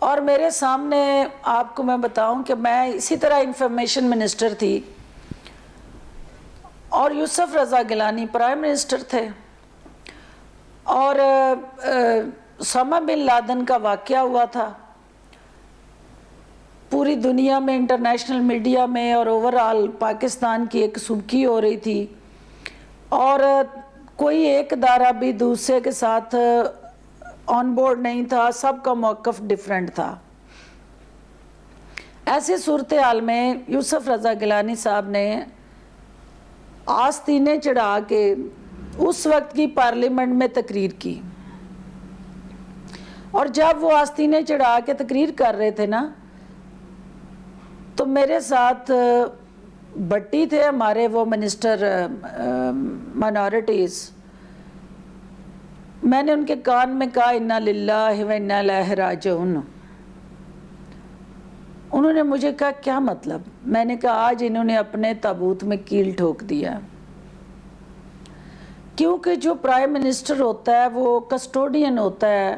اور میرے سامنے آپ کو میں بتاؤں کہ میں اسی طرح انفارمیشن منسٹر تھی اور یوسف رضا گیلانی پرائم منسٹر تھے، اور اسامہ بن لادن کا واقعہ ہوا تھا، پوری دنیا میں انٹرنیشنل میڈیا میں اور اوورآل پاکستان کی ایک سبکی ہو رہی تھی، اور کوئی ایک ادارہ بھی دوسرے کے ساتھ آن بورڈ نہیں تھا، سب کا موقف ڈیفرنٹ تھا۔ ایسی صورتحال میں یوسف رضا گیلانی صاحب نے آستینے چڑھا کے اس وقت کی پارلیمنٹ میں تقریر کی، اور جب وہ آستینے چڑھا کے تقریر کر رہے تھے نا، تو میرے ساتھ بٹی تھے ہمارے وہ منسٹر مائنورٹیز، میں نے ان کے کان میں کہا انا للہ و انا الیہ راجعون۔ انہوں نے مجھے کہا کیا مطلب؟ میں نے کہا آج انہوں نے اپنے تابوت میں کیل ٹھوک دیا، کیونکہ جو پرائم منسٹر ہوتا ہے وہ کسٹوڈین ہوتا ہے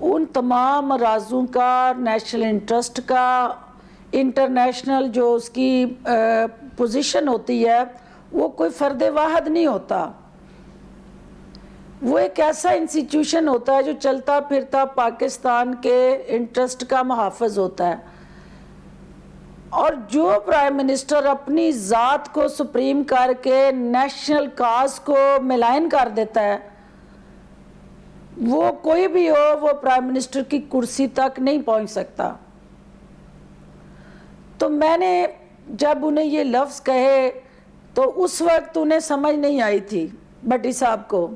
ان تمام رازوں کا، نیشنل انٹرسٹ کا، انٹرنیشنل جو اس کی پوزیشن ہوتی ہے، وہ کوئی فرد واحد نہیں ہوتا، وہ ایک ایسا انسٹیٹیوشن ہوتا ہے جو چلتا پھرتا پاکستان کے انٹرسٹ کا محافظ ہوتا ہے۔ اور جو پرائم منسٹر اپنی ذات کو سپریم کر کے نیشنل کاز کو ملائن کر دیتا ہے، وہ کوئی بھی ہو، وہ پرائم منسٹر کی کرسی تک نہیں پہنچ سکتا۔ تو میں نے جب انہیں یہ لفظ کہے تو اس وقت انہیں سمجھ نہیں آئی تھی بٹی صاحب کو،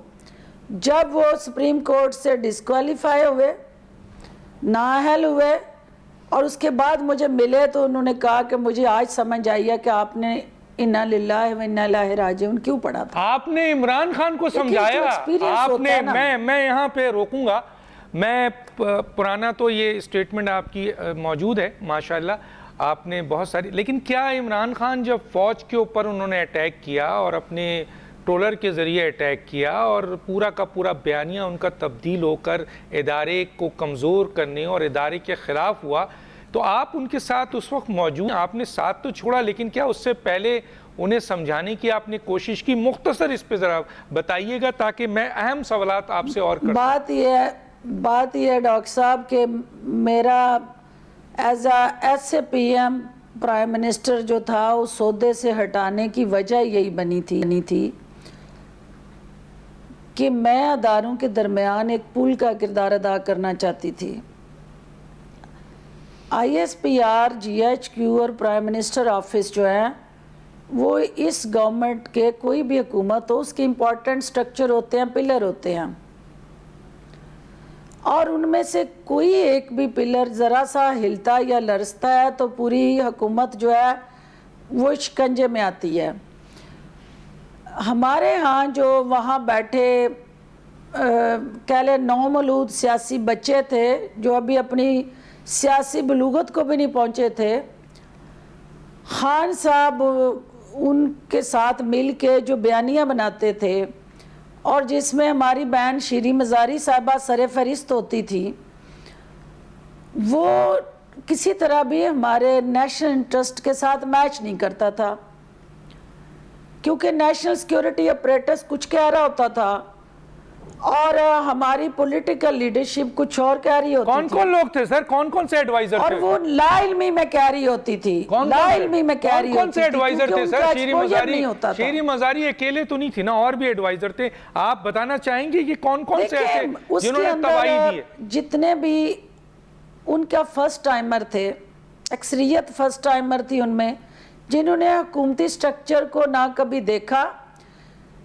جب وہ سپریم کورٹ سے ڈسکوالیفائی ہوئے، نااہل ہوئے، اور اس کے بعد مجھے ملے تو انہوں نے کہا کہ مجھے آج سمجھ آئی ہے کہ آپ نے انا للہ و انا الیہ راجعون کیوں پڑھا تھا۔ آپ نے عمران خان کو سمجھایا، آپ نے، میں یہاں پہ روکوں گا، میں پرانا تو یہ اسٹیٹمنٹ آپ کی موجود ہے ماشاءاللہ، آپ نے بہت ساری، لیکن کیا عمران خان جب فوج کے اوپر انہوں نے اٹیک کیا اور اپنے ٹرولر کے ذریعے اٹیک کیا اور پورا کا پورا بیانیہ ان کا تبدیل ہو کر ادارے کو کمزور کرنے اور ادارے کے خلاف ہوا، تو آپ ان کے ساتھ اس وقت موجود، آپ نے ساتھ تو چھوڑا، لیکن کیا اس سے پہلے انہیں سمجھانے کی آپ نے کوشش کی؟ مختصر اس پہ ذرا بتائیے گا تاکہ میں اہم سوالات آپ سے اور کر سکوں۔ بات یہ ہے ڈاکٹر صاحب کہ میرا as a P M prime minister جو تھا اس عہدے سے ہٹانے کی وجہ یہی بنی تھی کہ میں اداروں کے درمیان ایک پل کا کردار ادا کرنا چاہتی تھی۔ I S P R, G H Q اور پرائم منسٹر آفس جو ہے وہ اس گورنمنٹ کے، کوئی بھی حکومت ہو، اس کے امپورٹنٹ سٹرکچر ہوتے ہیں، پلر ہوتے ہیں، اور ان میں سے کوئی ایک بھی پلر ذرا سا ہلتا یا لرزتا ہے تو پوری حکومت جو ہے وہ شکنجے میں آتی ہے۔ ہمارے ہاں جو وہاں بیٹھے کہہ لیں نومولود سیاسی بچے تھے جو ابھی اپنی سیاسی بلوغت کو بھی نہیں پہنچے تھے، خان صاحب ان کے ساتھ مل کے جو بیانیہ بناتے تھے اور جس میں ہماری بہن شیریں مزاری صاحبہ سر فہرست ہوتی تھی، وہ کسی طرح بھی ہمارے نیشنل انٹرسٹ کے ساتھ میچ نہیں کرتا تھا، کیونکہ نیشنل سیکیورٹی اپریٹس کچھ کہہ رہا ہوتا تھا اور ہماری پولیٹیکل لیڈرشپ کچھ اور کہہ رہی ہوتی تھی۔ کون لوگ تھے سر؟ کون سے ایڈوائزر تھے؟ اور وہ لا علمی میں کہہ رہی ہوتی تھی، لا علمی میں کہہ رہی ہوتی تھی، کون سے ایڈوائزر تھے سر؟ شیریں مزاری اکیلے تو نہیں تھی نا، اور بھی ایڈوائزر تھے، آپ بتانا چاہیں گے کہ کون سے ایسے جنہوں نے تباہی دی ہے؟ جتنے بھی ان کا فرسٹ ٹائمر تھے، اکثریت فرسٹ ٹائمر تھی ان میں، جنہوں نے حکومتی سٹرکچر کو نہ کبھی دیکھا،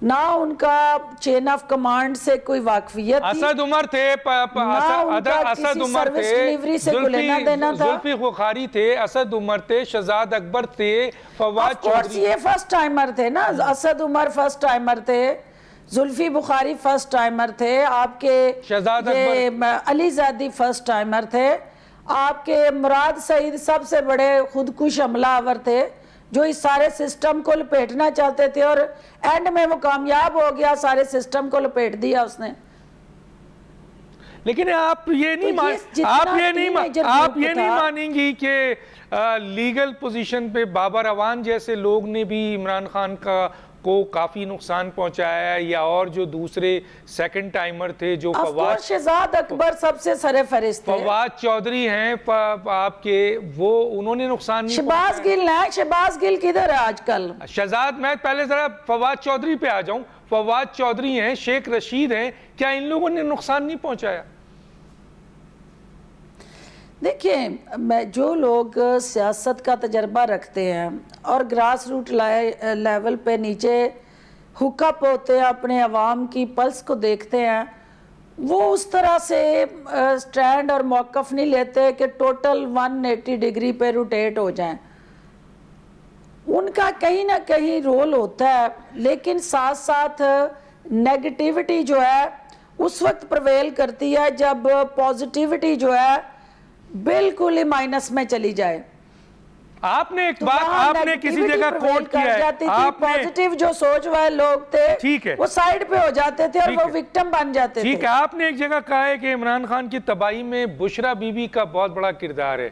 نہ ان کا چین آف کمانڈ سے کوئی واقفیت تھی، اسد عمر تھے، اسد عمر تھے، زلفی بخاری تھے، اسد عمر تھے، شہزاد اکبر تھے، فواد چودھری، یہ فرسٹ ٹائمر تھے نا، اسد عمر فرسٹ ٹائمر تھے، زلفی بخاری فرسٹ ٹائمر تھے، آپ کے علی زادی فرسٹ ٹائمر تھے، آپ کے مراد سعید سب سے بڑے خودکش حملہ آور تھے جو اس سارے سسٹم کو لپیٹنا چاہتے تھے، اور اینڈ میں وہ کامیاب ہو گیا، سارے سسٹم کو لپیٹ دیا اس نے۔ لیکن آپ یہ نہیں مانیں گی کہ لیگل پوزیشن پہ بابر اعوان جیسے لوگ نے بھی عمران خان کو کافی نقصان پہنچایا ہے، یا اور جو دوسرے سیکنڈ ٹائمر تھے جو شہزاد اکبر سب سے سر فہرست ہے، فواد چودھری ہیں آپ کے، وہ انہوں نے نقصان نہیں شہباز گل کدھر ہے آج کل؟ شہزاد میں پہلے ذرا فواد چودھری پہ آ جاؤں. فواد چودھری ہیں، شیخ رشید ہیں، کیا ان لوگوں نے نقصان نہیں پہنچایا؟ دیکھیں، جو لوگ سیاست کا تجربہ رکھتے ہیں اور گراس روٹ لیول پہ نیچے ہک اپ ہوتے ہیں، اپنے عوام کی پلس کو دیکھتے ہیں، وہ اس طرح سے سٹینڈ اور موقف نہیں لیتے کہ ٹوٹل 180 ڈگری پہ روٹیٹ ہو جائیں. ان کا کہیں نہ کہیں رول ہوتا ہے، لیکن ساتھ ساتھ نیگیٹیوٹی جو ہے اس وقت پرویل کرتی ہے جب پوزیٹیوٹی جو ہے بالکل ہی مائنس میں چلی جائے. آپ نے ایک بات آپ نے کسی جگہ کوٹ کیا ہے، پوزیٹیو جو سوچ والے لوگ تھے وہ سائیڈ پہ ہو جاتے تھے اور وہ وکٹم بن جاتے تھے. ٹھیک ہے، آپ نے ایک جگہ کہا ہے کہ عمران خان کی تباہی میں بشرا بی بی کا بہت بڑا کردار ہے.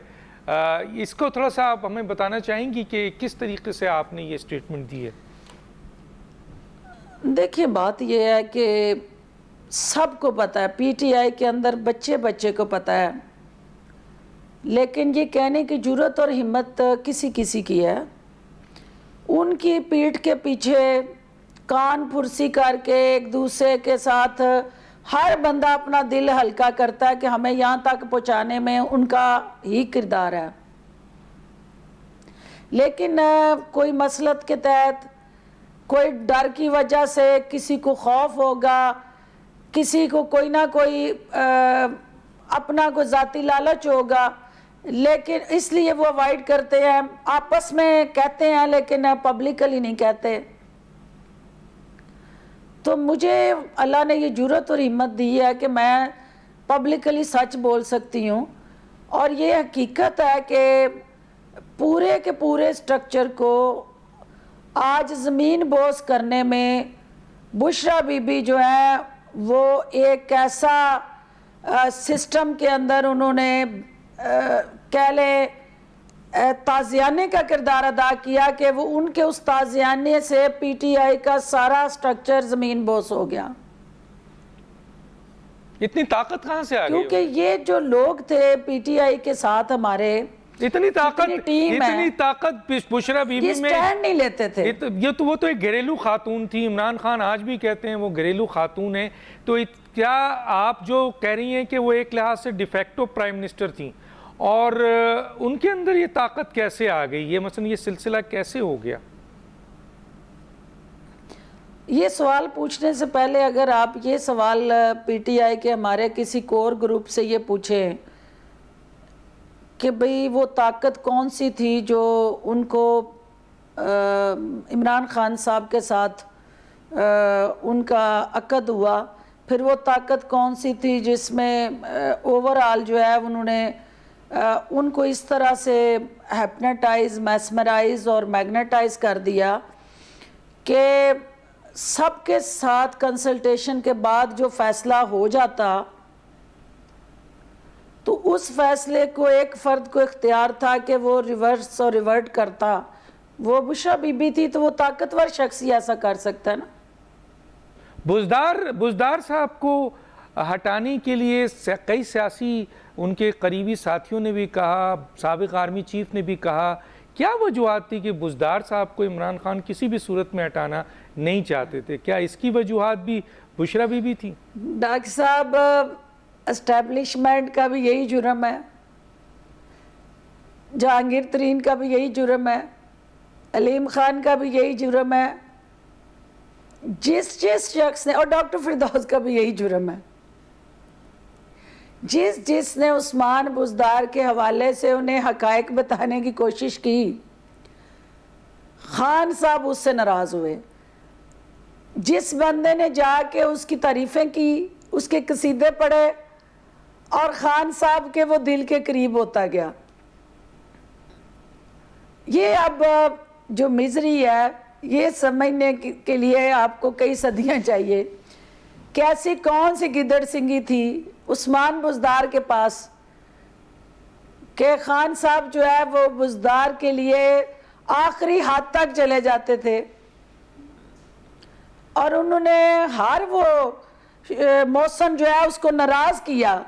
اس کو تھوڑا سا آپ ہمیں بتانا چاہیں گی کہ کس طریقے سے آپ نے یہ سٹیٹمنٹ دی ہے؟ دیکھیں، بات یہ ہے کہ سب کو پتہ ہے، پی ٹی آئی کے اندر بچے کو پتہ ہے، لیکن یہ کہنے کی جرت اور ہمت کسی کی ہے. ان کی پیٹھ کے پیچھے کان پھرسی کر کے ایک دوسرے کے ساتھ ہر بندہ اپنا دل ہلکا کرتا ہے کہ ہمیں یہاں تک پہنچانے میں ان کا ہی کردار ہے. لیکن کوئی مصلحت کے تحت، کوئی ڈر کی وجہ سے کسی کو خوف ہوگا، کسی کو کوئی نہ کوئی اپنا کوئی ذاتی لالچ ہوگا، لیکن اس لیے وہ اوائڈ کرتے ہیں، آپس میں کہتے ہیں لیکن پبلکلی نہیں کہتے. تو مجھے اللہ نے یہ جرت اور ہمت دی ہے کہ میں پبلکلی سچ بول سکتی ہوں، اور یہ حقیقت ہے کہ پورے کے پورے سٹرکچر کو آج زمین بوس کرنے میں بشرا بی بی جو ہے وہ ایک ایسا سسٹم کے اندر انہوں نے کہہ لیں تازیانے کا کردار ادا کیا کہ وہ ان کے اس تازیانے سے پی ٹی آئی کا سارا سٹرکچر زمین بوس ہو گیا. اتنی طاقت کہاں سے آ گئی؟ کیونکہ یہ جو لوگ تھے پی ٹی آئی کے ساتھ ہمارے، اتنی طاقت بشرا بی بی میں سٹینڈ نہیں لیتے تھے. وہ تو ایک گھریلو خاتون تھی. عمران خان آج بھی کہتے ہیں وہ گھریلو خاتون ہیں. تو کیا آپ جو کہہ رہی ہیں کہ وہ ایک لحاظ سے ڈیفیکٹو پرائم منسٹر تھیں، اور ان کے اندر یہ طاقت کیسے آ گئی؟ یہ مثلا یہ سلسلہ کیسے ہو گیا؟ یہ سوال پوچھنے سے پہلے اگر آپ یہ سوال پی ٹی آئی کے ہمارے کسی کور گروپ سے یہ پوچھیں کہ بھئی وہ طاقت کون سی تھی جو ان کو عمران خان صاحب کے ساتھ ان کا عقد ہوا، پھر وہ طاقت کون سی تھی جس میں اوورآل جو ہے انہوں نے ان کو اس طرح سے ہیپنیٹائز، میسمرائز اور میگنیٹائز کر دیا کہ سب کے ساتھ کنسلٹیشن کے بعد جو فیصلہ ہو جاتا تو اس فیصلے کو ایک فرد کو اختیار تھا کہ وہ ریورس اور ریورٹ کرتا. وہ بشرا بی بی تھی تو وہ طاقتور شخص ہی ایسا کر سکتا ہے نا. بزدار صاحب کو ہٹانے کے لیے کئی سیاسی ان کے قریبی ساتھیوں نے بھی کہا، سابق آرمی چیف نے بھی کہا. کیا وجوہات تھی کہ بزدار صاحب کو عمران خان کسی بھی صورت میں ہٹانا نہیں چاہتے تھے؟ کیا اس کی وجوہات بھی بشرا بی بی تھی؟ ڈاکٹر صاحب، اسٹیبلشمنٹ کا بھی یہی جرم ہے، جہانگیر ترین کا بھی یہی جرم ہے، علیم خان کا بھی یہی جرم ہے، جس شخص نے، اور ڈاکٹر فردوس کا بھی یہی جرم ہے، جس نے عثمان بزدار کے حوالے سے انہیں حقائق بتانے کی کوشش کی، خان صاحب اس سے ناراض ہوئے. جس بندے نے جا کے اس کی تعریفیں کی، اس کے قصیدے پڑھے، اور خان صاحب کے وہ دل کے قریب ہوتا گیا. یہ اب جو مزری ہے، یہ سمجھنے کے لیے آپ کو کئی صدیاں چاہیے کہ ایسی کون سی گدڑ سنگھی تھی عثمان بزدار کے پاس کہ خان صاحب جو ہے وہ بزدار کے لیے آخری حد تک چلے جاتے تھے، اور انہوں نے ہر وہ موسم جو ہے اس کو ناراض کیا،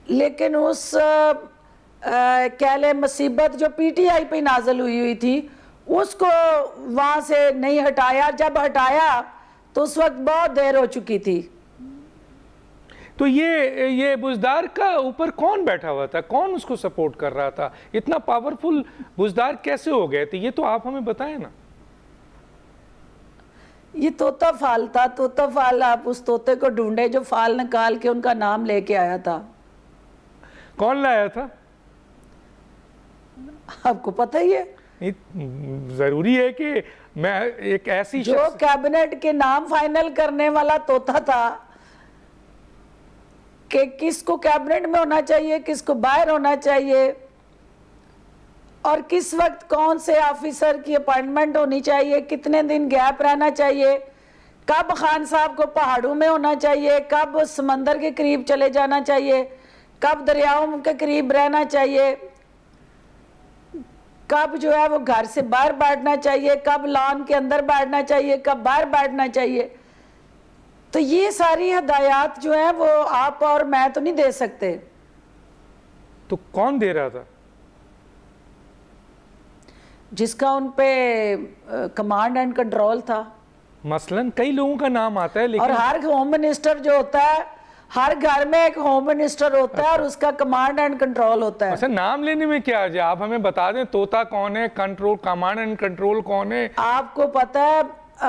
لیکن اس کہہ لیں مصیبت جو پی ٹی آئی پہ نازل ہوئی تھی اس کو وہاں سے نہیں ہٹایا. جب ہٹایا تو اس وقت بہت دیر ہو چکی تھی. تو یہ بزدار کا اوپر کون بیٹھا ہوا تھا؟ کون اس کو سپورٹ کر رہا تھا؟ اتنا پاورفل بزدار کیسے ہو گئے تھے؟ یہ تو آپ ہمیں بتائیں نا. یہ طوطا فال تھا. طوطا فال، آپ اس طوطے کو ڈھونڈے جو فال نکال کے ان کا نام لے کے آیا تھا. کون لایا تھا؟ آپ کو پتہ ہی ہے. ضروری ہے کہ میں ایک ایسی جو کیبنٹ کے نام فائنل کرنے والا طوطا تھا کہ کس کو کیبنٹ میں ہونا چاہیے، کس کو باہر ہونا چاہیے، اور کس وقت کون سے آفیسر کی اپائنٹمنٹ ہونی چاہیے، کتنے دن گیپ رہنا چاہیے، کب خان صاحب کو پہاڑوں میں ہونا چاہیے، کب سمندر کے قریب چلے جانا چاہیے، کب دریاؤں کے قریب رہنا چاہیے، کب جو ہے وہ گھر سے باہر بیٹھنا چاہیے، کب لان کے اندر بیٹھنا چاہیے، کب باہر بیٹھنا چاہیے. تو یہ ساری ہدایات جو ہیں وہ آپ اور میں تو نہیں دے سکتے. تو کون دے رہا تھا؟ جس کا ان پہ کمانڈ اینڈ کنٹرول تھا. مثلاً کئی لوگوں کا نام آتا ہے اور لیکن ہر ہوم منسٹر جو ہوتا ہے، ہر گھر میں ایک ہوم منسٹر ہوتا ہے اور اس کا کمانڈ اینڈ کنٹرول ہوتا ہے. اچھا، نام لینے میں کیا ہے؟ آپ ہمیں بتا دیں طوطا کون ہے، کنٹرول کمانڈ اینڈ کنٹرول کون ہے؟ آپ کو پتہ ہے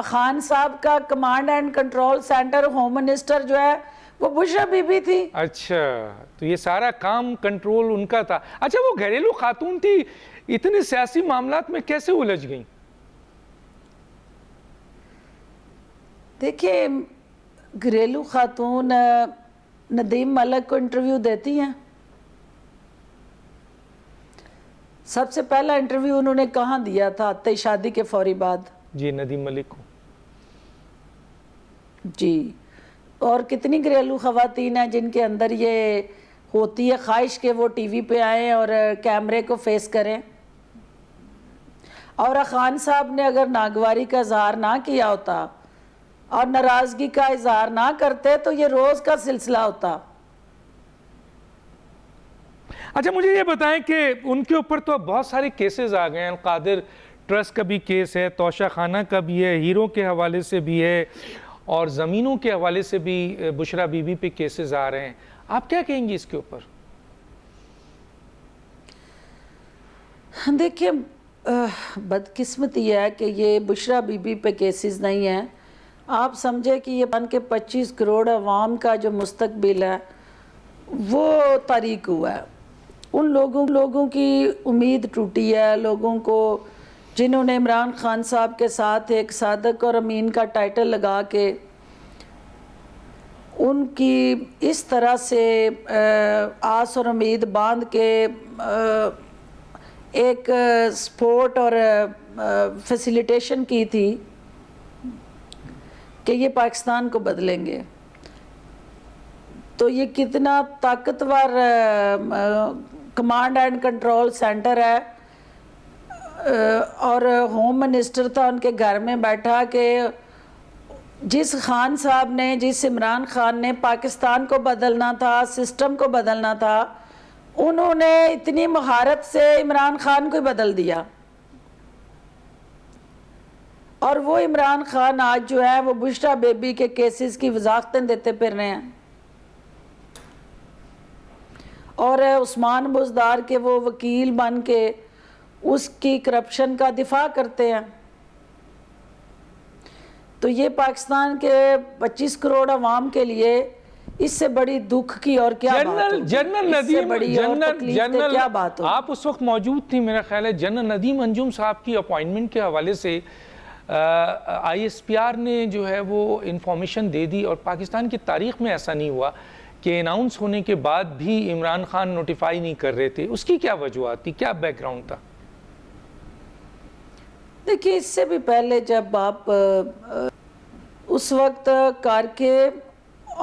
خان صاحب کا command and control centre home minister جو ہے وہ بشرا بی بی تھی. اچھا، تو یہ سارا کام کنٹرول ان کا تھا. اچھا، وہ گھریلو خاتون تھی، اتنے سیاسی معاملات میں کیسے الجھ گئیں؟ دیکھیے، گھریلو خاتون ندیم ملک کو انٹرویو دیتی ہیں. سب سے پہلا انٹرویو انہوں نے کہاں دیا تھا؟ تے شادی کے فوری بعد. جی، ندیم ملک کو. جی، اور کتنی گھریلو خواتین ہیں جن کے اندر یہ ہوتی ہے خواہش کہ وہ ٹی وی پہ آئیں اور کیمرے کو فیس کریں. اور خان صاحب نے اگر ناگواری کا اظہار نہ کیا ہوتا اور ناراضگی کا اظہار نہ کرتے تو یہ روز کا سلسلہ ہوتا. اچھا، مجھے یہ بتائیں کہ ان کے اوپر تو بہت سارے کیسز آ گئے ہیں. القادر ٹرسٹ کا بھی کیس ہے، توشہ خانہ کا بھی ہے، ہیروں کے حوالے سے بھی ہے، اور زمینوں کے حوالے سے بھی بشرا بی بی پہ کیسز آ رہے ہیں. آپ کیا کہیں گے اس کے اوپر؟ دیکھیں، بدقسمتی ہے کہ یہ بشرا بی بی پہ کیسز نہیں ہیں. آپ سمجھے کہ یہ بن کے 25 کروڑ عوام کا جو مستقبل ہے وہ تاریک ہوا ہے. ان لوگوں کی امید ٹوٹی ہے، لوگوں کو جنہوں نے عمران خان صاحب کے ساتھ ایک صادق اور امین کا ٹائٹل لگا کے ان کی اس طرح سے آس اور امید باندھ کے ایک سپورٹ اور فیسیلیٹیشن کی تھی کہ یہ پاکستان کو بدلیں گے. تو یہ کتنا طاقتور کمانڈ اینڈ کنٹرول سینٹر ہے، اور ہوم منسٹر تھا ان کے گھر میں بیٹھا کہ جس خان صاحب نے، جس عمران خان نے پاکستان کو بدلنا تھا، سسٹم کو بدلنا تھا، انہوں نے اتنی مہارت سے عمران خان کو ہی بدل دیا. اور وہ عمران خان آج جو ہے وہ بشرا بیبی کے کیسز کی وضاحتیں دیتے پھر رہے ہیں، اور عثمان بزدار کے وہ وکیل بن کے اس کی کرپشن کا دفاع کرتے ہیں. تو یہ پاکستان کے 25 کروڑ عوام کے لیے اس سے بڑی دکھ کی اور کیا بات ہوگی، جنرل اس سے ندیم، بڑی اور تکلیف دہ کیا بات ہوگی. آپ اس وقت موجود تھی میرا خیال ہے. جنرل ندیم انجم صاحب کی اپوائنٹمنٹ کے حوالے سے آئی ایس پی آر نے جو ہے وہ انفارمیشن دے دی، اور پاکستان کی تاریخ میں ایسا نہیں ہوا کہ اناؤنس ہونے کے بعد بھی عمران خان نوٹیفائی نہیں کر رہے تھے. اس کی کیا وجوہات تھی، کیا بیک گراؤنڈ تھا؟ دیکھیے، اس سے بھی پہلے جب آپ اس وقت کار کے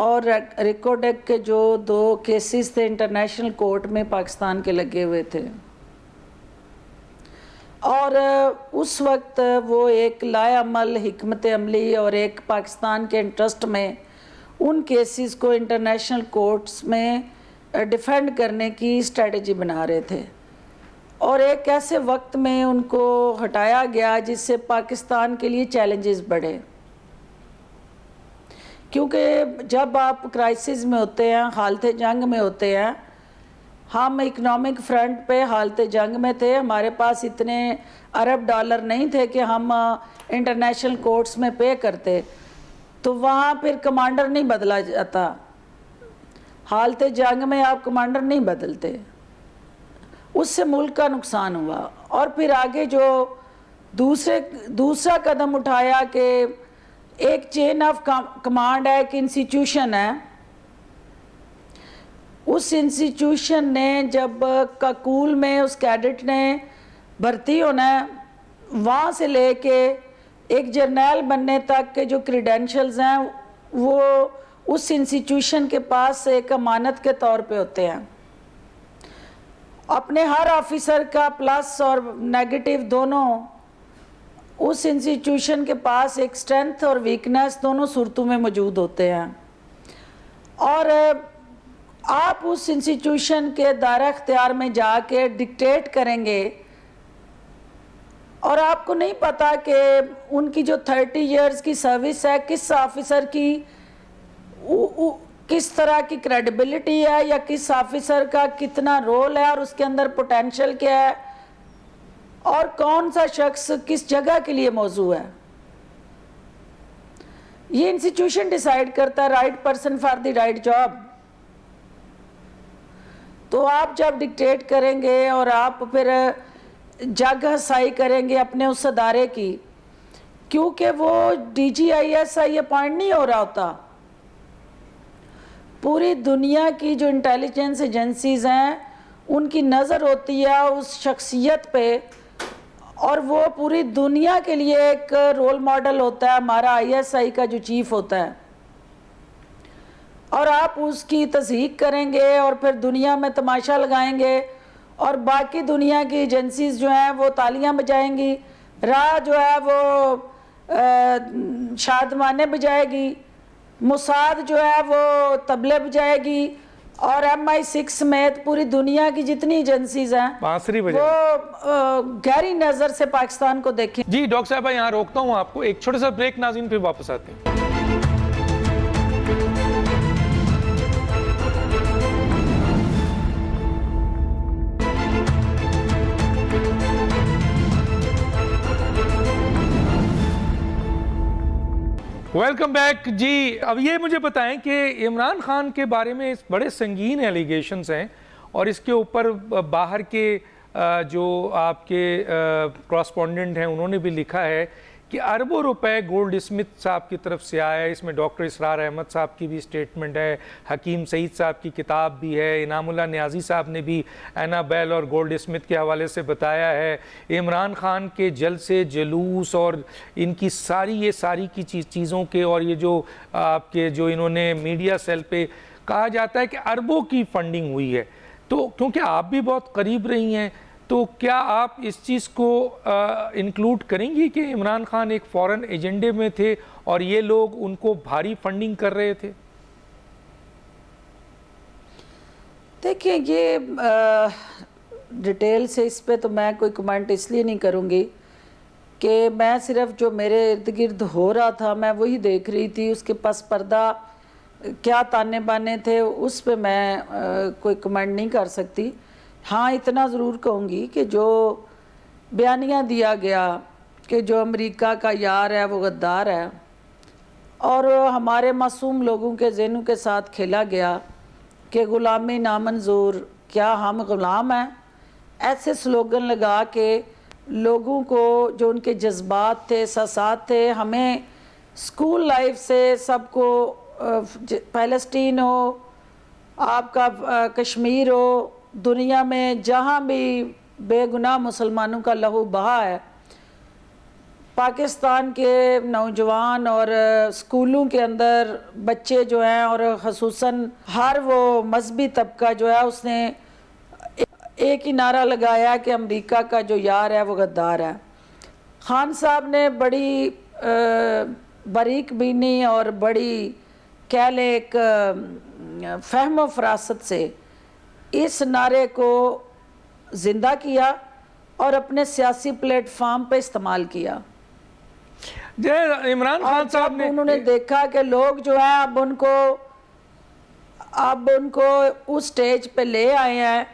اور ریکوڈیک کے جو 2 کیسز تھے انٹرنیشنل کورٹ میں پاکستان کے لگے ہوئے تھے، اور اس وقت وہ ایک لائے عمل حکمت عملی اور ایک پاکستان کے انٹرسٹ میں ان کیسز کو انٹرنیشنل کورٹس میں ڈیفینڈ کرنے کی اسٹریٹجی بنا رہے تھے، اور ایک ایسے وقت میں ان کو ہٹایا گیا جس سے پاکستان کے لیے چیلنجز بڑھے، کیونکہ جب آپ کرائسس میں ہوتے ہیں، حالت جنگ میں ہوتے ہیں، ہم اکنامک فرنٹ پہ حالت جنگ میں تھے، ہمارے پاس اتنے ارب ڈالر نہیں تھے کہ ہم انٹرنیشنل کورٹس میں پے کرتے، تو وہاں پھر کمانڈر نہیں بدلا جاتا، حالت جنگ میں آپ کمانڈر نہیں بدلتے، اس سے ملک کا نقصان ہوا۔ اور پھر آگے جو دوسرا قدم اٹھایا کہ ایک چین آف کمانڈ ہے، ایک انسٹیٹیوشن ہے، اس انسٹیٹیوشن نے جب کاکول میں اس کیڈٹ نے بھرتی ہونا ہے، وہاں سے لے کے ایک جرنیل بننے تک کے جو کریڈینشلز ہیں وہ اس انسٹیٹیوشن کے پاس ایک امانت کے طور پہ ہوتے ہیں۔ اپنے ہر آفیسر کا پلس اور نیگیٹو دونوں اس انسٹیٹیوشن کے پاس ایک اسٹرینتھ اور ویکنس دونوں صورتوں میں موجود ہوتے ہیں، اور آپ اس انسٹیٹیوشن کے دائرہ اختیار میں جا کے ڈکٹیٹ کریں گے، اور آپ کو نہیں پتا کہ ان کی جو 30 ایئرز کی سروس ہے کس آفیسر کی کس طرح کی کریڈیبلٹی ہے، یا کس آفیسر کا کتنا رول ہے اور اس کے اندر پوٹینشل کیا ہے، اور کون سا شخص کس جگہ کے لیے موزوں ہے۔ یہ انسٹیٹیوشن ڈیسائیڈ کرتا ہے right person for the right job. تو آپ جب ڈکٹیٹ کریں گے اور آپ پھر جگ ہسائی کریں گے اپنے اس ادارے کی، کیونکہ وہ D G I S I appoint نہیں ہو رہا ہوتا، پوری دنیا کی جو انٹیلیجنس ایجنسیز ہیں ان کی نظر ہوتی ہے اس شخصیت پہ، اور وہ پوری دنیا کے لیے ایک رول ماڈل ہوتا ہے، ہمارا آئی ایس آئی کا جو چیف ہوتا ہے، اور آپ اس کی تصدیق کریں گے اور پھر دنیا میں تماشا لگائیں گے، اور باقی دنیا کی ایجنسیز جو ہیں وہ تالیاں بجائیں گی، راہ جو ہے وہ شادمانے بجائے گی، موساد جو ہے وہ طبلے بجائے گی، اور MI6 سمیت پوری دنیا کی جتنی ایجنسیز ہیں بانسری بجائے وہ گہری نظر سے پاکستان کو دیکھیں۔ جی ڈاکٹر صاحبہ یہاں روکتا ہوں آپ کو، ایک چھوٹا سا بریک، ناظرین پھر واپس آتے ہیں۔ Welcome back. جی اب یہ مجھے بتائیں کہ عمران خان کے بارے میں بڑے سنگین ایلیگیشنز ہیں، اور اس کے اوپر باہر کے جو آپ کے کراسپونڈنٹ ہیں انہوں نے بھی لکھا ہے کہ اربوں روپے گولڈ اسمتھ صاحب کی طرف سے آیا ہے۔ اس میں ڈاکٹر اسرار احمد صاحب کی بھی سٹیٹمنٹ ہے، حکیم سعید صاحب کی کتاب بھی ہے، انعام اللہ نیازی صاحب نے بھی اینا بیل اور گولڈ اسمتھ کے حوالے سے بتایا ہے۔ عمران خان کے جلسے جلوس اور ان کی یہ ساری کی چیزوں کے، اور یہ جو آپ کے جو انہوں نے میڈیا سیل پہ کہا جاتا ہے کہ اربوں کی فنڈنگ ہوئی ہے، تو کیونکہ آپ بھی بہت قریب رہی ہیں، تو کیا آپ اس چیز کو انکلوڈ کریں گی کہ عمران خان ایک فورن ایجنڈے میں تھے اور یہ لوگ ان کو بھاری فنڈنگ کر رہے تھے؟ دیکھیں یہ ڈیٹیل سے اس پہ تو میں کوئی کمنٹ اس لیے نہیں کروں گی کہ میں صرف جو میرے ارد گرد ہو رہا تھا میں وہی دیکھ رہی تھی، اس کے پس پردہ کیا تانے بانے تھے اس پہ میں کوئی کمنٹ نہیں کر سکتی۔ ہاں اتنا ضرور کہوں گی کہ جو بیانیہ دیا گیا کہ جو امریکہ کا یار ہے وہ غدار ہے، اور ہمارے معصوم لوگوں کے ذہنوں کے ساتھ کھیلا گیا کہ غلامی نامنظور، کیا ہم غلام ہیں، ایسے سلوگن لگا کے لوگوں کو جو ان کے جذبات تھے، احساسات تھے، ہمیں اسکول لائف سے سب کو فلسطین ہو، آپ کا کشمیر ہو، دنیا میں جہاں بھی بے گناہ مسلمانوں کا لہو بہا ہے، پاکستان کے نوجوان اور اسکولوں کے اندر بچے جو ہیں اور خصوصاً ہر وہ مذہبی طبقہ جو ہے اس نے ایک ہی نعرہ لگایا کہ امریکہ کا جو یار ہے وہ غدار ہے۔ خان صاحب نے بڑی باریک بینی اور بڑی کہہ لیں ایک فہم و فراست سے اس نعرے کو زندہ کیا اور اپنے سیاسی پلیٹ فارم پہ استعمال کیا۔ عمران خان صاحب نے انہوں نے دیکھا کہ لوگ جو ہیں اب ان کو اس سٹیج پہ لے آئے ہیں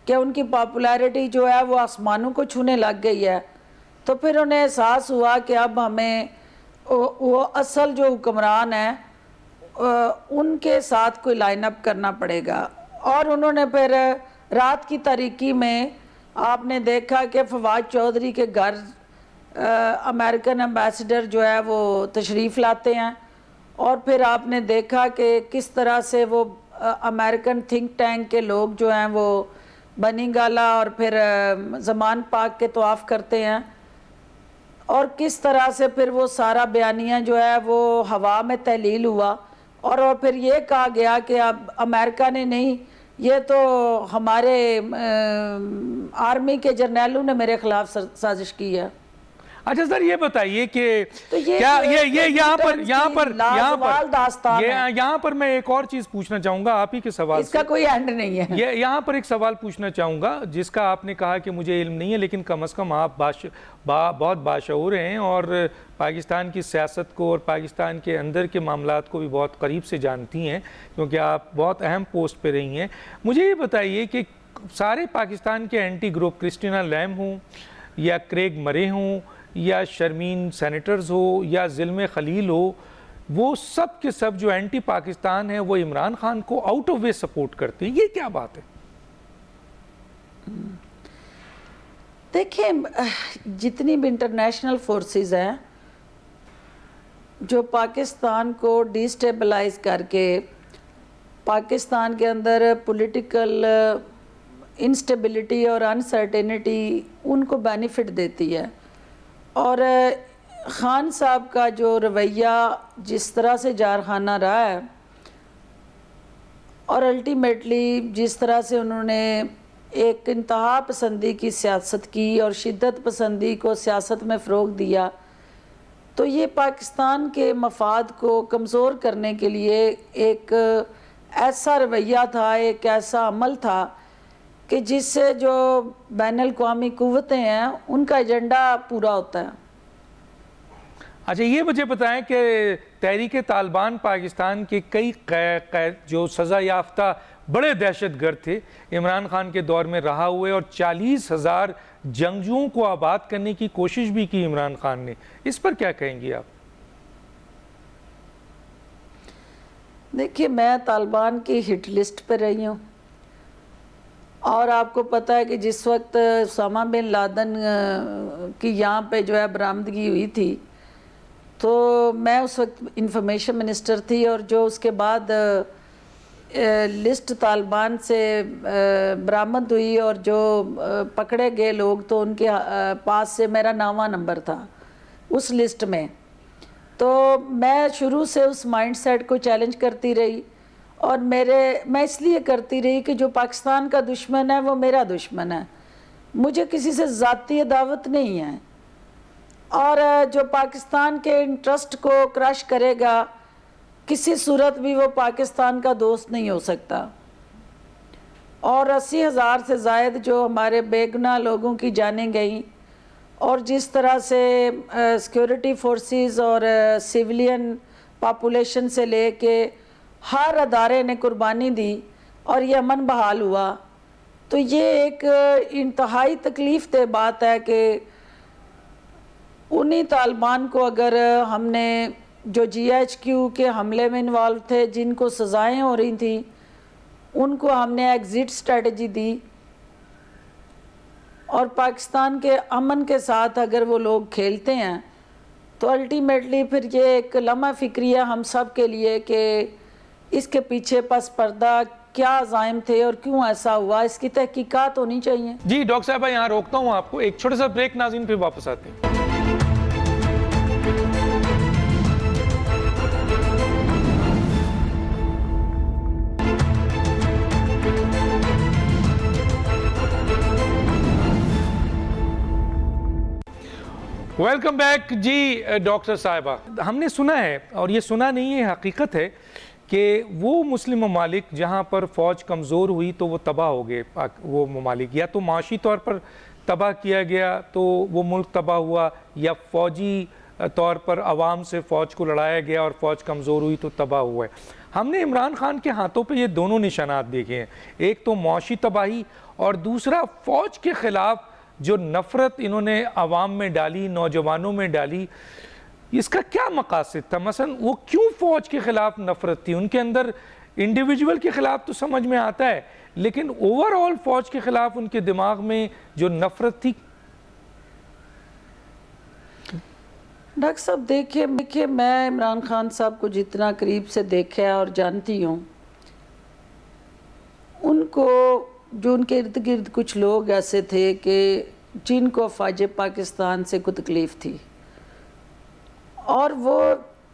کہ ان کی پاپولیرٹی جو ہے وہ آسمانوں کو چھونے لگ گئی ہے، تو پھر انہیں احساس ہوا کہ اب ہمیں وہ اصل جو حکمران ہیں ان کے ساتھ کوئی لائن اپ کرنا پڑے گا۔ اور انہوں نے پھر رات کی تاریکی میں آپ نے دیکھا کہ فواد چودھری کے گھر امریکن ایمبیسڈر جو ہے وہ تشریف لاتے ہیں، اور پھر آپ نے دیکھا کہ کس طرح سے وہ امریکن تھنک ٹینک کے لوگ جو ہیں وہ بنی گالا اور پھر زمان پاک کے طواف کرتے ہیں، اور کس طرح سے پھر وہ سارا بیانیہ جو ہے وہ ہوا میں تحلیل ہوا، اور پھر یہ کہا گیا کہ اب امریکہ نے نہیں، یہ تو ہمارے آرمی کے جرنیلوں نے میرے خلاف سازش کی ہے۔ اچھا سر یہ بتائیے کہ کیا یہاں پر میں ایک اور چیز پوچھنا چاہوں گا آپ ہی کے سوال سے، اس کا کوئی اینڈ نہیں ہے۔ یہاں پر ایک سوال پوچھنا چاہوں گا جس کا آپ نے کہا کہ مجھے علم نہیں ہے، لیکن کم از کم آپ بہت باشعور ہیں اور پاکستان کی سیاست کو اور پاکستان کے اندر کے معاملات کو بھی بہت قریب سے جانتی ہیں کیونکہ آپ بہت اہم پوسٹ پہ رہی ہیں۔ مجھے یہ بتائیے کہ سارے پاکستان کے اینٹی گروپ کرسٹینا لیم ہوں یا کریگ مرے ہوں یا شرمین سینیٹرز ہو یا ظلم خلیل ہو، وہ سب کے سب جو اینٹی پاکستان ہیں وہ عمران خان کو آؤٹ آف وے سپورٹ کرتے ہیں، یہ کیا بات ہے؟ دیکھیں جتنی بھی انٹرنیشنل فورسز ہیں جو پاکستان کو ڈی سٹیبلائز کر کے پاکستان کے اندر پولیٹیکل انسٹیبلٹی اور انسرٹینٹی ان کو بینیفٹ دیتی ہے، اور خان صاحب کا جو رویہ جس طرح سے جارحانہ رہا ہے اور الٹیمیٹلی جس طرح سے انہوں نے ایک انتہا پسندی کی سیاست کی اور شدت پسندی کو سیاست میں فروغ دیا، تو یہ پاکستان کے مفاد کو کمزور کرنے کے لیے ایک ایسا رویہ تھا، ایک ایسا عمل تھا کہ جس سے جو بین الاقوامی قوتیں ہیں ان کا ایجنڈا پورا ہوتا ہے۔ اچھا یہ مجھے بتائیں کہ تحریک طالبان پاکستان کے کئی جو سزا یافتہ بڑے دہشت گرد تھے عمران خان کے دور میں رہا ہوئے، اور 40,000 جنگجوؤں کو آباد کرنے کی کوشش بھی کی عمران خان نے، اس پر کیا کہیں گی آپ؟ دیکھیے میں طالبان کی ہٹ لسٹ پہ رہی ہوں، اور آپ کو پتہ ہے کہ جس وقت اسامہ بن لادن کی یہاں پہ جو ہے برآمدگی ہوئی تھی تو میں اس وقت انفارمیشن منسٹر تھی، اور جو اس کے بعد لسٹ طالبان سے برآمد ہوئی اور جو پکڑے گئے لوگ تو ان کے پاس سے میرا 9واں نمبر تھا اس لسٹ میں، تو میں شروع سے اس مائنڈ سیٹ کو چیلنج کرتی رہی، اور میں اس لیے کرتی رہی کہ جو پاکستان کا دشمن ہے وہ میرا دشمن ہے، مجھے کسی سے ذاتی عداوت نہیں ہے، اور جو پاکستان کے انٹرسٹ کو کرش کرے گا کسی صورت بھی وہ پاکستان کا دوست نہیں ہو سکتا۔ اور 80,000 سے زائد جو ہمارے بے گناہ لوگوں کی جانیں گئیں، اور جس طرح سے سیکیورٹی فورسز اور سیولین پاپولیشن سے لے کے ہر ادارے نے قربانی دی اور یہ امن بحال ہوا، تو یہ ایک انتہائی تکلیف دہ بات ہے کہ انہی طالبان کو اگر ہم نے جو GHQ کے حملے میں انوالو تھے، جن کو سزائیں ہو رہی تھیں، ان کو ہم نے ایگزٹ اسٹریٹجی دی، اور پاکستان کے امن کے ساتھ اگر وہ لوگ کھیلتے ہیں تو الٹیمیٹلی پھر یہ ایک لمحہ فکری ہے ہم سب کے لیے کہ اس کے پیچھے پس پردہ کیا عزائم تھے اور کیوں ایسا ہوا، اس کی تحقیقات ہونی چاہیے۔ جی ڈاکٹر صاحبہ یہاں روکتا ہوں آپ کو، ایک چھوٹا سا بریک، ناظرین پھر واپس آتے ہیں۔ ویلکم بیک جی ڈاکٹر صاحبہ. ہم نے سنا ہے, اور یہ سنا نہیں ہے, حقیقت ہے کہ وہ مسلم ممالک جہاں پر فوج کمزور ہوئی تو وہ تباہ ہو گئے. وہ ممالک یا تو معاشی طور پر تباہ کیا گیا تو وہ ملک تباہ ہوا, یا فوجی طور پر عوام سے فوج کو لڑایا گیا اور فوج کمزور ہوئی تو تباہ ہوا ہے. ہم نے عمران خان کے ہاتھوں پہ یہ دونوں نشانات دیکھے ہیں, ایک تو معاشی تباہی اور دوسرا فوج کے خلاف جو نفرت انہوں نے عوام میں ڈالی, نوجوانوں میں ڈالی. اس کا کیا مقاصد تھا؟ مثلا وہ کیوں فوج کے خلاف نفرت تھی؟ ان کے اندر انڈیویجول کے خلاف تو سمجھ میں آتا ہے, لیکن اوور آل فوج کے خلاف ان کے دماغ میں جو نفرت تھی. ڈاکٹر صاحب دیکھیے میں عمران خان صاحب کو جتنا قریب سے دیکھا اور جانتی ہوں, ان کو جو ان کے ارد گرد کچھ لوگ ایسے تھے کہ جن کو افواج پاکستان سے کوئی تکلیف تھی, اور وہ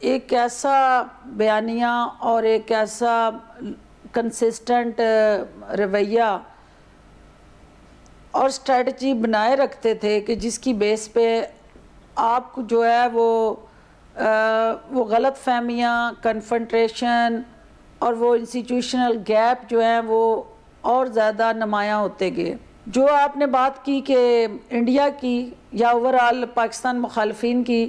ایک ایسا بیانیہ اور ایک ایسا کنسسٹنٹ رویہ اور اسٹریٹجی بنائے رکھتے تھے کہ جس کی بیس پہ آپ کو جو ہے وہ غلط فہمیاں, کنفرنٹریشن اور وہ انسٹیٹیوشنل گیپ جو ہیں وہ اور زیادہ نمایاں ہوتے گئے. جو آپ نے بات کی کہ انڈیا کی یا اوورآل پاکستان مخالفین کی,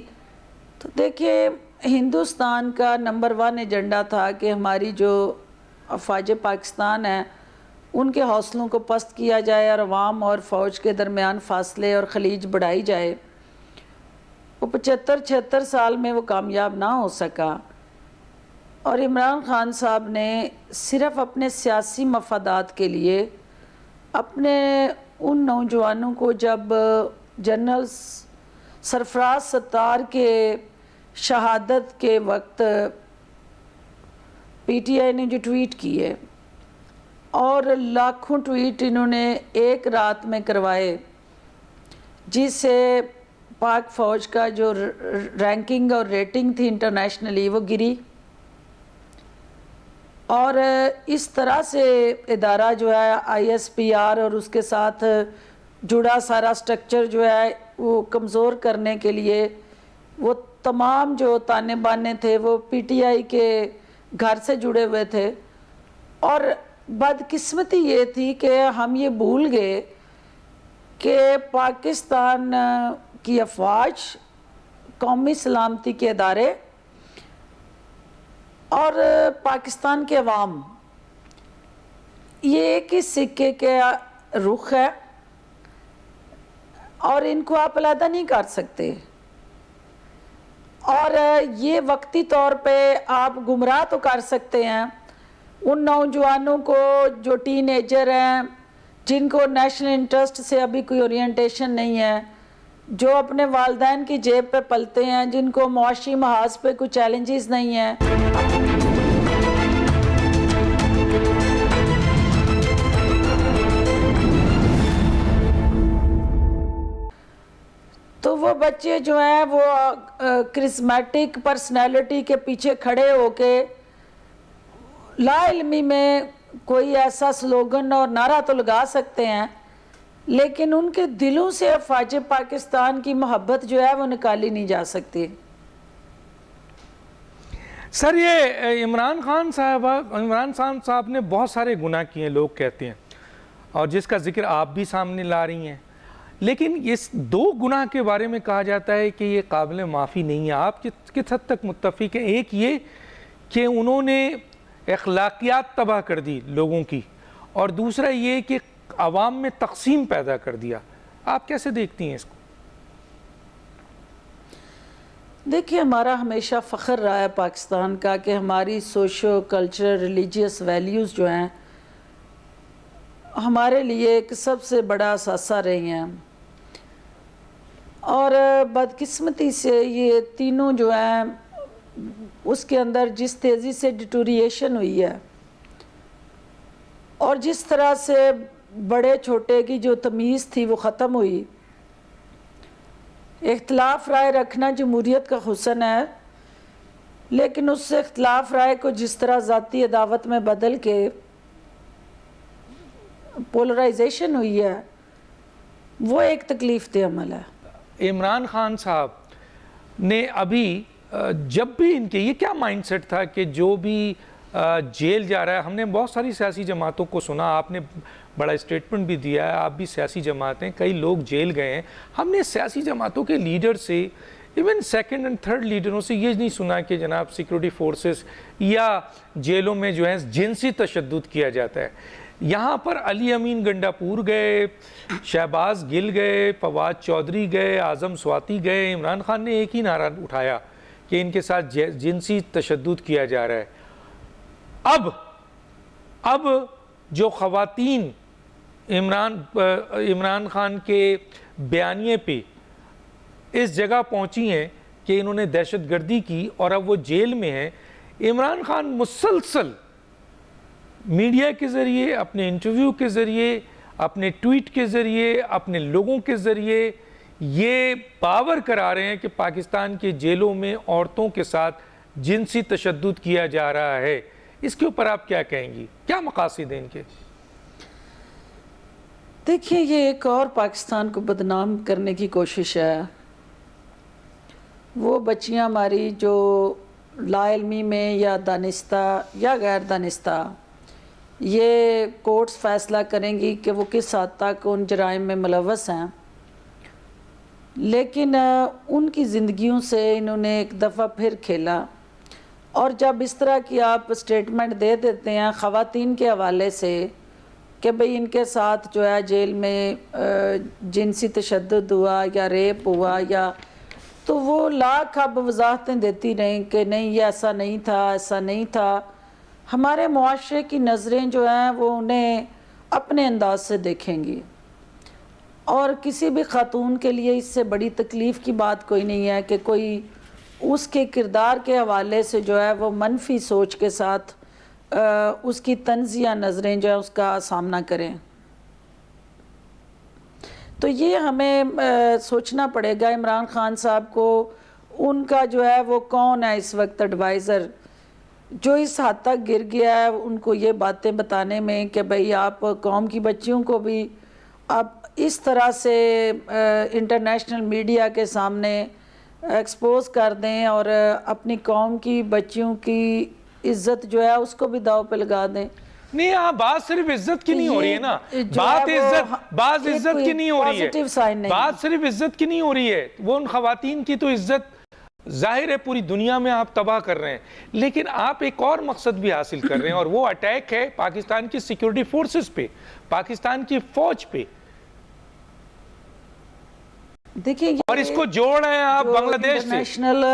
تو دیکھیے ہندوستان کا نمبر 1 ایجنڈا تھا کہ ہماری جو افواج پاکستان ہیں ان کے حوصلوں کو پست کیا جائے اور عوام اور فوج کے درمیان فاصلے اور خلیج بڑھائی جائے. وہ 75-76 سال میں وہ کامیاب نہ ہو سکا, اور عمران خان صاحب نے صرف اپنے سیاسی مفادات کے لیے اپنے ان نوجوانوں کو, جب جنرل سرفراز ستار کے شہادت کے وقت پی ٹی آئی نے جو ٹویٹ کیے, اور لاکھوں ٹویٹ انہوں نے ایک رات میں کروائے, جس سے پاک فوج کا جو رینکنگ اور ریٹنگ تھی انٹرنیشنلی وہ گری. اور اس طرح سے ادارہ جو ہے آئی ایس پی آر اور اس کے ساتھ جڑا سارا سٹرکچر جو ہے وہ کمزور کرنے کے لیے وہ تمام جو تانے بانے تھے وہ پی ٹی آئی کے گھر سے جڑے ہوئے تھے. اور بدقسمتی یہ تھی کہ ہم یہ بھول گئے کہ پاکستان کی افواج, قومی سلامتی کے ادارے اور پاکستان کے عوام یہ ایک ہی سکے کے رخ ہے, اور ان کو آپ علیحدہ نہیں کر سکتے. اور یہ وقتی طور پہ آپ گمراہ تو کر سکتے ہیں ان نوجوانوں کو جو ٹین ایجر ہیں, جن کو نیشنل انٹرسٹ سے ابھی کوئی اورینٹیشن نہیں ہے, جو اپنے والدین کی جیب پہ پلتے ہیں, جن کو معاشی محاذ پہ کوئی چیلنجز نہیں ہیں. تو وہ بچے جو ہیں وہ کرسمیٹک پرسنالٹی کے پیچھے کھڑے ہو کے لا علمی میں کوئی ایسا سلوگن اور نعرہ تو لگا سکتے ہیں, لیکن ان کے دلوں سے افواج پاکستان کی محبت جو ہے وہ نکالی نہیں جا سکتی. سر یہ عمران خان صاحب نے بہت سارے گناہ کیے لوگ کہتے ہیں, اور جس کا ذکر آپ بھی سامنے لا رہی ہیں, لیکن اس 2 گناہ کے بارے میں کہا جاتا ہے کہ یہ قابل معافی نہیں ہے. آپ کس حد تک متفق ہیں؟ ایک یہ کہ انہوں نے اخلاقیات تباہ کر دی لوگوں کی, اور دوسرا یہ کہ عوام میں تقسیم پیدا کر دیا. آپ کیسے دیکھتی ہیں اس کو؟ دیکھیے ہمارا ہمیشہ فخر رہا ہے پاکستان کا کہ ہماری سوشو کلچرل ریلیجیس ویلیوز جو ہیں ہمارے لیے ایک سب سے بڑا اثاثہ رہی ہیں, اور بدقسمتی سے یہ تینوں جو ہیں اس کے اندر جس تیزی سے ڈیٹوریشن ہوئی ہے, اور جس طرح سے بڑے چھوٹے کی جو تمیز تھی وہ ختم ہوئی. اختلاف رائے رکھنا جمہوریت کا حسن ہے, لیکن اس سے اختلاف رائے کو جس طرح ذاتی عداوت میں بدل کے پولرائزیشن ہوئی ہے وہ ایک تکلیف دہ عمل ہے. عمران خان صاحب نے ابھی جب بھی ان کے یہ کیا مائنڈ سیٹ تھا کہ جو بھی جیل جا رہا ہے، ہم نے بہت ساری سیاسی جماعتوں کو سنا، آپ نے بڑا اسٹیٹمنٹ بھی دیا ہے، آپ بھی سیاسی جماعتیں، کئی لوگ جیل گئے ہیں، ہم نے سیاسی جماعتوں کے لیڈر سے، ایون سیکنڈ اینڈ تھرڈ لیڈروں سے یہ نہیں سنا کہ جناب سیکورٹی فورسز یا جیلوں میں جو ہے جنسی تشدد کیا جاتا ہے۔ یہاں پر علی امین گنڈاپور گئے، شہباز گل گئے، فواد چودھری گئے، اعظم سواتی گئے، عمران خان نے ایک ہی نعرہ اٹھایا کہ ان کے ساتھ جنسی تشدد کیا جا رہا ہے۔ اب جو خواتین عمران خان کے بیانیے پہ اس جگہ پہنچی ہیں کہ انہوں نے دہشت گردی کی اور اب وہ جیل میں ہیں، عمران خان مسلسل میڈیا کے ذریعے، اپنے انٹرویو کے ذریعے، اپنے ٹویٹ کے ذریعے، اپنے لوگوں کے ذریعے یہ باور کرا رہے ہیں کہ پاکستان کے جیلوں میں عورتوں کے ساتھ جنسی تشدد کیا جا رہا ہے۔ اس کے اوپر آپ کیا کہیں گی؟ کیا مقاصد ہیں ان کے؟ دیکھیں، یہ ایک اور پاکستان کو بدنام کرنے کی کوشش ہے۔ وہ بچیاں ہماری جو لا علمی میں یا دانستہ یا غیر دانستہ یہ کورٹس فیصلہ کریں گی کہ وہ کس حد تک ان جرائم میں ملوث ہیں، لیکن ان کی زندگیوں سے انہوں نے ایک دفعہ پھر کھیلا، اور جب اس طرح کی آپ سٹیٹمنٹ دے دیتے ہیں خواتین کے حوالے سے کہ بھئی ان کے ساتھ جو ہے جیل میں جنسی تشدد ہوا یا ریپ ہوا، یا تو وہ لاکھ اب وضاحتیں دیتی رہیں کہ نہیں یہ ایسا نہیں تھا، ایسا نہیں تھا۔ ہمارے معاشرے کی نظریں جو ہیں وہ انہیں اپنے انداز سے دیکھیں گی، اور کسی بھی خاتون کے لیے اس سے بڑی تکلیف کی بات کوئی نہیں ہے کہ کوئی اس کے کردار کے حوالے سے جو ہے وہ منفی سوچ کے ساتھ اس کی طنزیہ نظریں جو ہے اس کا سامنا کریں۔ تو یہ ہمیں سوچنا پڑے گا عمران خان صاحب کو، ان کا جو ہے وہ کون ہے اس وقت ایڈوائزر جو اس حد تک گر گیا ہے ان کو یہ باتیں بتانے میں کہ بھئی آپ قوم کی بچیوں کو بھی آپ اس طرح سے انٹرنیشنل میڈیا کے سامنے ایکسپوز کر دیں اور اپنی قوم کی بچیوں کی عزت جو ہے اس کو بھی داؤ پہ لگا دیں۔ نہیں، بات صرف عزت کی نہیں ہو رہی ہے نا، بات عزت کی نہیں ہو رہی ہے، بات صرف عزت کی نہیں ہو رہی ہے، وہ ان خواتین کی تو عزت ظاہر ہے پوری دنیا میں آپ تباہ کر رہے ہیں، لیکن آپ ایک اور مقصد بھی حاصل کر رہے ہیں، اور وہ اٹیک ہے پاکستان کی سیکیورٹی فورسز پہ، پاکستان کی فوج پہ، دیکھیں اور اس کو جوڑ رہے ہیں آپ بنگلہ دیش سے،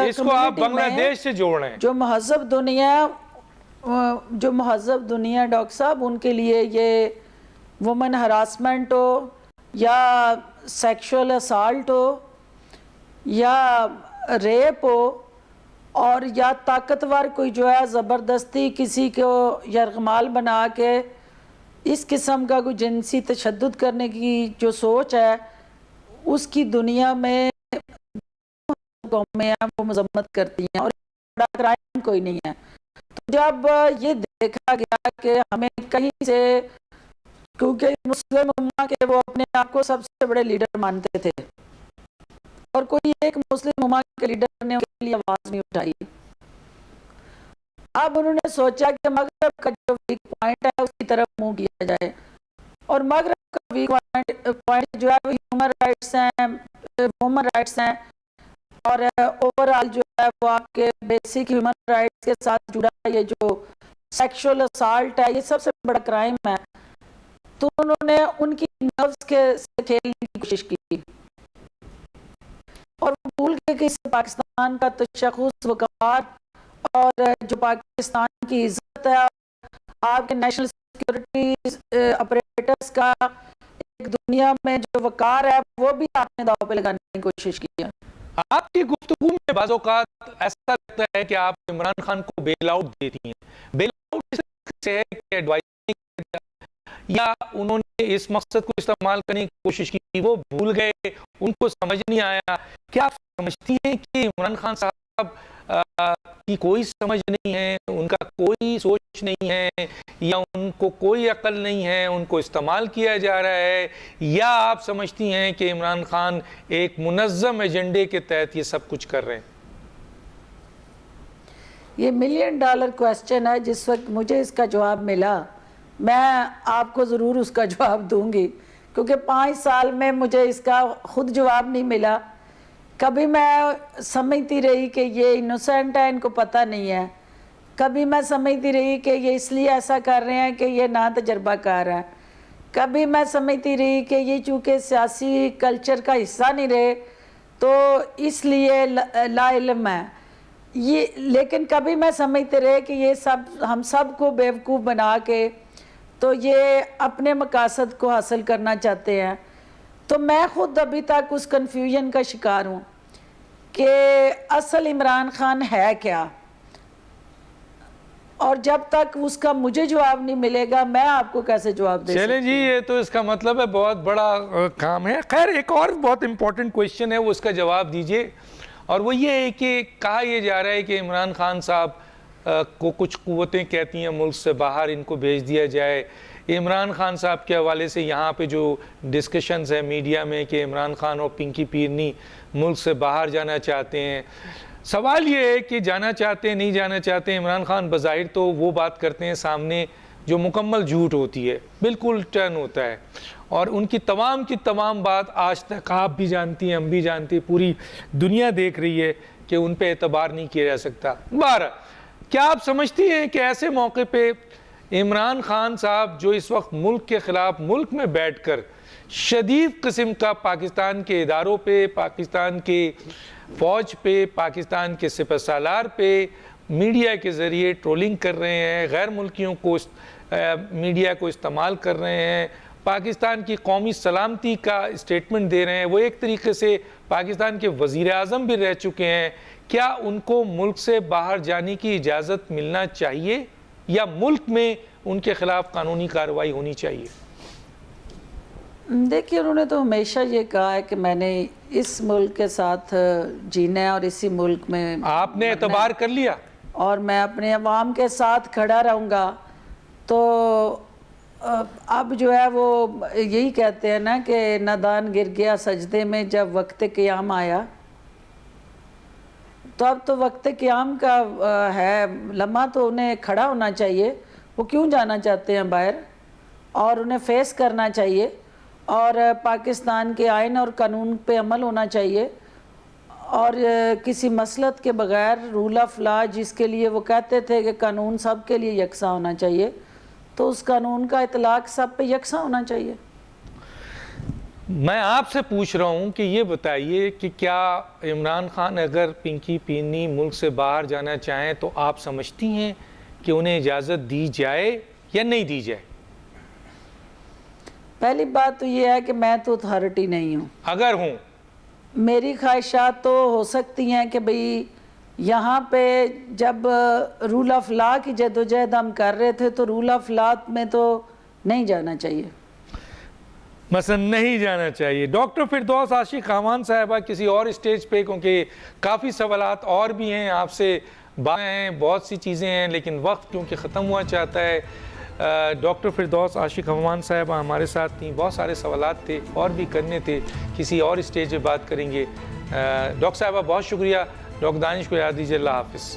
اس کو آپ بنگلہ دیش سے جوڑ رہے ہیں۔ جو مہذب دنیا ڈاکٹر صاحب ان کے لیے یہ وومن ہراسمنٹ ہو یا سیکشول اسالٹ ہو یا ریپ ہو، اور یا طاقتور کوئی جو ہے زبردستی کسی کو یرغمال بنا کے اس قسم کا کوئی جنسی تشدد کرنے کی جو سوچ ہے، اس کی دنیا میں قومیں ہیں وہ مذمت کرتی ہیں، اور بڑا کرائم کوئی نہیں ہے۔ تو جب یہ دیکھا گیا کہ ہمیں کہیں سے، کیونکہ مسلم امہ کے وہ اپنے آپ کو سب سے بڑے لیڈر مانتے تھے، اور کوئی ایک مسلم امہ کے لیڈر نے ان کے لیے آواز نہیں اٹھائی، اب انہوں نے سوچا کہ مغرب کا جو ویک پوائنٹ ہے اس کی طرف منہ کیا جائے، اور مغرب کا ویک پوائنٹ جو ہے وہ ہیومن رائٹس ہیں، وومن رائٹس ہیں، اور اوورآل جو ہے وہ آپ کے بیسک ہیومن رائٹس کے ساتھ جڑا یہ جو سیکشول اسالٹ ہے، یہ سب سے بڑا کرائم ہے۔ تو انہوں نے ان کی نفس کے سے کھیلنے کی کوشش کی، اور وہ بھول گئے کہ اس سے پاکستان کا تشخص، وقار، اور جو پاکستان کی عزت ہے، آپ کے نیشنل سیکیورٹی اپریٹس کا ایک دنیا میں جو وقار ہے، وہ بھی آپ نے داؤ پہ لگانے کی کوشش کی ہے۔ آپ کی گفتگو میں بعض اوقات ایسا لگتا ہے کہ آپ عمران خان کو بیل آؤٹ دیتی ہیں، بیل آؤٹ سے ہے کہ ایڈوائزر، یا انہوں نے اس مقصد کو استعمال کرنے کی کوشش کی، وہ بھول گئے، ان کو سمجھ نہیں آیا؟ کیا آپ سمجھتی ہیں کہ عمران خان صاحب کی کوئی سمجھ نہیں ہے، ان کا کوئی سوچ نہیں ہے، یا ان کو کوئی عقل نہیں ہے، ان کو استعمال کیا جا رہا ہے، یا آپ سمجھتی ہیں کہ عمران خان ایک منظم ایجنڈے کے تحت یہ سب کچھ کر رہے ہیں؟ یہ $1,000,000 کویسچن ہے. جس وقت مجھے اس کا جواب ملا میں آپ کو ضرور اس کا جواب دوں گی، کیونکہ 5 سال میں مجھے اس کا خود جواب نہیں ملا. کبھی میں سمجھتی رہی کہ یہ انوسینٹ ہے، ان کو پتہ نہیں ہے. کبھی میں سمجھتی رہی کہ یہ اس لیے ایسا کر رہے ہیں کہ یہ نا تجربہ کار ہے. کبھی میں سمجھتی رہی کہ یہ چونکہ سیاسی کلچر کا حصہ نہیں رہے تو اس لیے لا علم ہے. لیکن کبھی میں سمجھتے رہے کہ یہ سب ہم سب کو بیوقوف بنا کے تو یہ اپنے مقاصد کو حاصل کرنا چاہتے ہیں. تو میں خود ابھی تک اس کنفیوژن کا شکار ہوں کہ اصل عمران خان ہے کیا، اور جب تک اس کا مجھے جواب نہیں ملے گا میں آپ کو کیسے جواب دے سکتی ہوں. چلیں جی، یہ تو اس کا مطلب ہے بہت بڑا کام ہے. خیر ایک اور بہت امپورٹنٹ کویشچن ہے، وہ اس کا جواب دیجئے، اور وہ یہ ہے کہ کہا یہ جا رہا ہے کہ عمران خان صاحب کو کچھ قوتیں کہتی ہیں ملک سے باہر ان کو بھیج دیا جائے. عمران خان صاحب کے حوالے سے یہاں پہ جو ڈسکشنز ہیں میڈیا میں کہ عمران خان اور پنکی پیرنی ملک سے باہر جانا چاہتے ہیں. سوال یہ ہے کہ جانا چاہتے ہیں نہیں جانا چاہتے ہیں. عمران خان بظاہر تو وہ بات کرتے ہیں سامنے جو مکمل جھوٹ ہوتی ہے، بالکل ٹرن ہوتا ہے، اور ان کی تمام بات آج تک آپ بھی جانتی ہیں، ہم بھی جانتے ہیں، پوری دنیا دیکھ رہی ہے کہ ان پہ اعتبار نہیں کیا جا سکتا. بہرحال کیا آپ سمجھتی ہیں کہ ایسے موقع پہ عمران خان صاحب جو اس وقت ملک کے خلاف ملک میں بیٹھ کر شدید قسم کا پاکستان کے اداروں پہ، پاکستان کے فوج پہ، پاکستان کے سپہ سالار پہ میڈیا کے ذریعے ٹرولنگ کر رہے ہیں، غیر ملکیوں کو میڈیا کو استعمال کر رہے ہیں، پاکستان کی قومی سلامتی کا اسٹیٹمنٹ دے رہے ہیں، وہ ایک طریقے سے پاکستان کے وزیر اعظم بھی رہ چکے ہیں، کیا ان کو ملک سے باہر جانے کی اجازت ملنا چاہیے یا ملک میں ان کے خلاف قانونی کارروائی ہونی چاہیے؟ دیکھیے انہوں نے تو ہمیشہ یہ کہا ہے کہ میں نے اس ملک کے ساتھ جینا ہے اور اسی ملک میں آپ نے اعتبار کر لیا اور میں اپنے عوام کے ساتھ کھڑا رہوں گا. تو اب جو ہے وہ یہی کہتے ہیں نا کہ نادان گر گیا سجدے میں جب وقت قیام آیا. تو اب تو وقت قیام کا ہے لمحہ، تو انہیں کھڑا ہونا چاہیے. وہ کیوں جانا چاہتے ہیں باہر، اور انہیں فیس کرنا چاہیے، اور پاکستان کے آئین اور قانون پہ عمل ہونا چاہیے، اور کسی مسلط کے بغیر رول آف لا جس کے لیے وہ کہتے تھے کہ قانون سب کے لیے یکساں ہونا چاہیے، تو اس قانون کا اطلاق سب پہ یکساں ہونا چاہیے. میں آپ سے پوچھ رہا ہوں کہ یہ بتائیے کہ کیا عمران خان اگر پنکی پیرنی ملک سے باہر جانا چاہیں تو آپ سمجھتی ہیں کہ انہیں اجازت دی جائے یا نہیں دی جائے؟ پہلی بات تو یہ ہے کہ میں تو اتھارٹی نہیں ہوں. اگر ہوں میری خواہشات تو ہو سکتی ہیں کہ بھئی یہاں پہ جب رول آف لا کی جدوجہد ہم کر رہے تھے تو رول آف لا میں تو نہیں جانا چاہیے، مثلا نہیں جانا چاہیے. ڈاکٹر فردوس عاشق خاوان صاحبہ کسی اور اسٹیج پہ، کیونکہ کافی سوالات اور بھی ہیں آپ سے، بہت سی چیزیں ہیں، لیکن وقت کیونکہ ختم ہوا چاہتا ہے. ڈاکٹر فردوس عاشق خاوان صاحبہ ہمارے ساتھ تھیں، بہت سارے سوالات تھے اور بھی کرنے تھے، کسی اور اسٹیج پہ بات کریں گے. ڈاکٹر صاحبہ بہت شکریہ. ڈاکٹر دانش کو یاد دیجیے. اللہ حافظ.